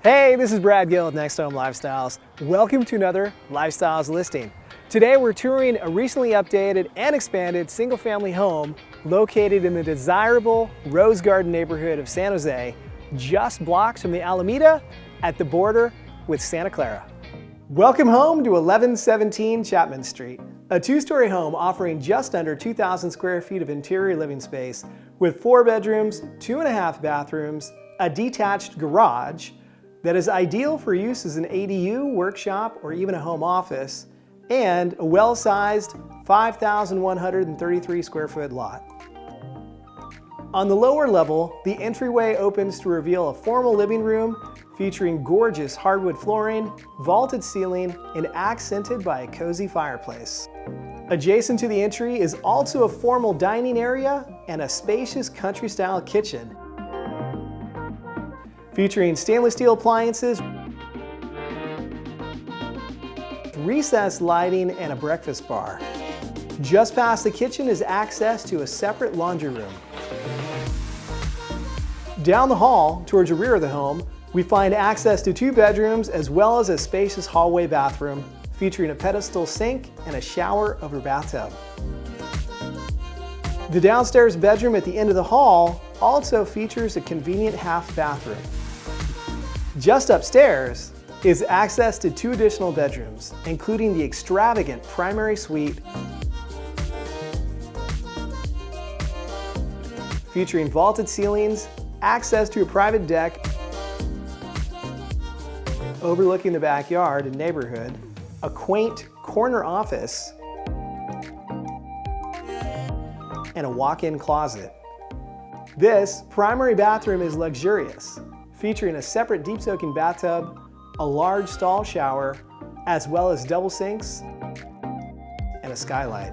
Hey, this is Brad Gill with NextHome Lifestyles. Welcome to another Lifestyles listing. Today we're touring a recently updated and expanded single-family home located in the desirable Rose Garden neighborhood of San Jose, just blocks from the Alameda at the border with Santa Clara. Welcome home to 1117 Chapman Street, a two-story home offering just under 2,000 square feet of interior living space with 4 bedrooms, 2.5 bathrooms, a detached garage that is ideal for use as an ADU, workshop, or even a home office, and a well-sized 5,133 square foot lot. On the lower level, the entryway opens to reveal a formal living room featuring gorgeous hardwood flooring, vaulted ceiling, and accented by a cozy fireplace. Adjacent to the entry is also a formal dining area and a spacious country-style kitchen, featuring stainless steel appliances, recessed lighting, and a breakfast bar. Just past the kitchen is access to a separate laundry room. Down the hall, towards the rear of the home, we find access to 2 bedrooms as well as a spacious hallway bathroom featuring a pedestal sink and a shower over bathtub. The downstairs bedroom at the end of the hall also features a convenient half bathroom. Just upstairs is access to 2 additional bedrooms, including the extravagant primary suite featuring vaulted ceilings, access to a private deck overlooking the backyard and neighborhood, a quaint corner office, and a walk-in closet. This primary bathroom is luxurious, featuring a separate deep-soaking bathtub, a large stall shower, as well as double sinks and a skylight.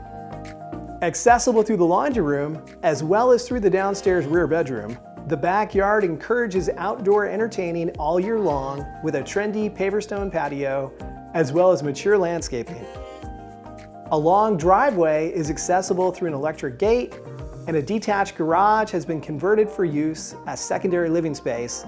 Accessible through the laundry room, as well as through the downstairs rear bedroom, the backyard encourages outdoor entertaining all year long with a trendy paver-stone patio, as well as mature landscaping. A long driveway is accessible through an electric gate, and a detached garage has been converted for use as secondary living space,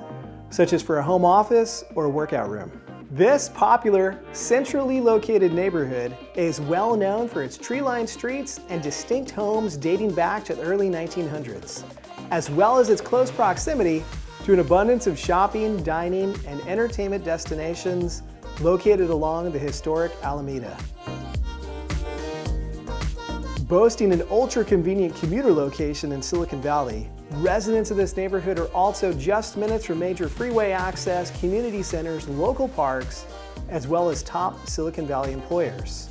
such as for a home office or a workout room. This popular, centrally located neighborhood is well known for its tree-lined streets and distinct homes dating back to the early 1900s, as well as its close proximity to an abundance of shopping, dining, and entertainment destinations located along the historic Alameda. Boasting an ultra-convenient commuter location in Silicon Valley, residents of this neighborhood are also just minutes from major freeway access, community centers, local parks, as well as top Silicon Valley employers.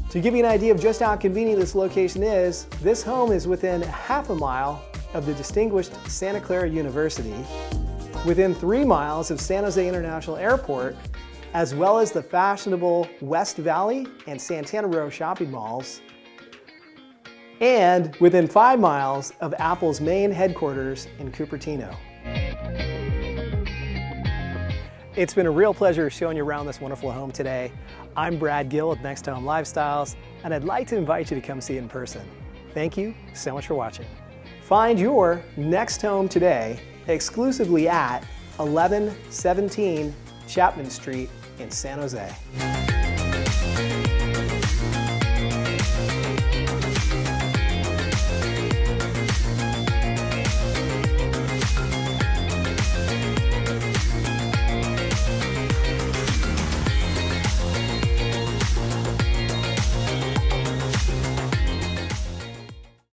To give you an idea of just how convenient this location is, this home is within half a mile of the distinguished Santa Clara University, within 3 miles of San Jose International Airport, as well as the fashionable West Valley and Santana Row shopping malls, and within 5 miles of Apple's main headquarters in Cupertino. It's been a real pleasure showing you around this wonderful home today. I'm Brad Gill with NextHome Lifestyles, and I'd like to invite you to come see it in person. Thank you so much for watching. Find your next home today exclusively at 1117 Chapman Street in San Jose.